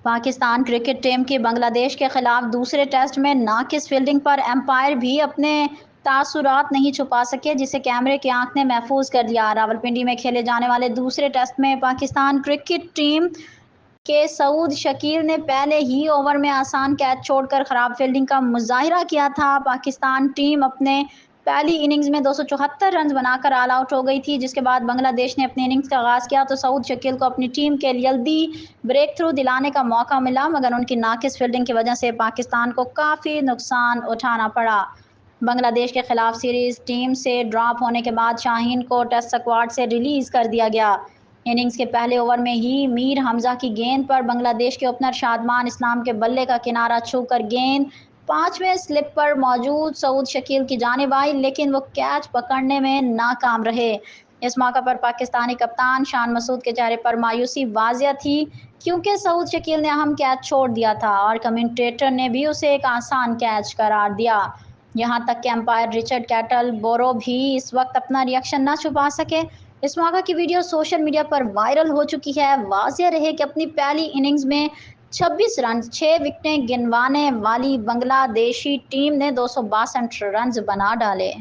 Pakistan cricket team की बांग्लादेश के खिलाफ दूसरे टेस्ट में नाकिस फील्डिंग पर एम्पायर भी अपने तासुरात नहीं छुपा सके, जिसे कैमरे की आंख ने महफूज कर दिया। रावलपिंडी में खेले जाने वाले दूसरे टेस्ट में पाकिस्तान क्रिकेट टीम के सऊद शकील ने पहले ही ओवर में आसान कैच छोड़कर खराब फील्डिंग का मुजाहिरा किया था। पाकिस्तान टीम अपने पहली इनिंग्स में 274 रन बनाकर ऑल आउट हो गई थी, जिसके बाद बांग्लादेश ने अपनी इनिंग्स का आगाज किया तो सऊद शकील को अपनी टीम के लिए जल्दी ब्रेक थ्रू दिलाने का मौका मिला, मगर उनकी नाकिस फील्डिंग की वजह से पाकिस्तान को काफ़ी नुकसान उठाना पड़ा। बांग्लादेश के खिलाफ सीरीज टीम से ड्रॉप होने के बाद शाहीन को टेस्ट स्क्वाड से रिलीज कर दिया गया। इनिंग्स के पहले ओवर में ही मीर हमजा की गेंद पर बांग्लादेश के ओपनर शादमान इस्लाम के बल्ले का किनारा छूकर गेंद पांचवें स्लिप पर मौजूद सऊद शकील की जानिब आई, लेकिन वो कैच पकड़ने में नाकाम रहे। इस मौका पर पाकिस्तानी कप्तान शान मसूद के चेहरे पर मायूसी वाजिया थी, क्योंकि सऊद शकील ने अहम कैच छोड़ दिया था और कमेंटेटर ने भी उसे एक आसान कैच करार दिया। यहां तक कि अंपायर रिचर्ड कैटल बोरो भी इस वक्त अपना रिएक्शन न छुपा सके। इस मौका की वीडियो सोशल मीडिया पर वायरल हो चुकी है। वाजिया रहे कि अपनी पहली इनिंग्स में 26 रन 6 विकेटें गिनवाने वाली बांग्लादेशी टीम ने 262 रन बना डाले।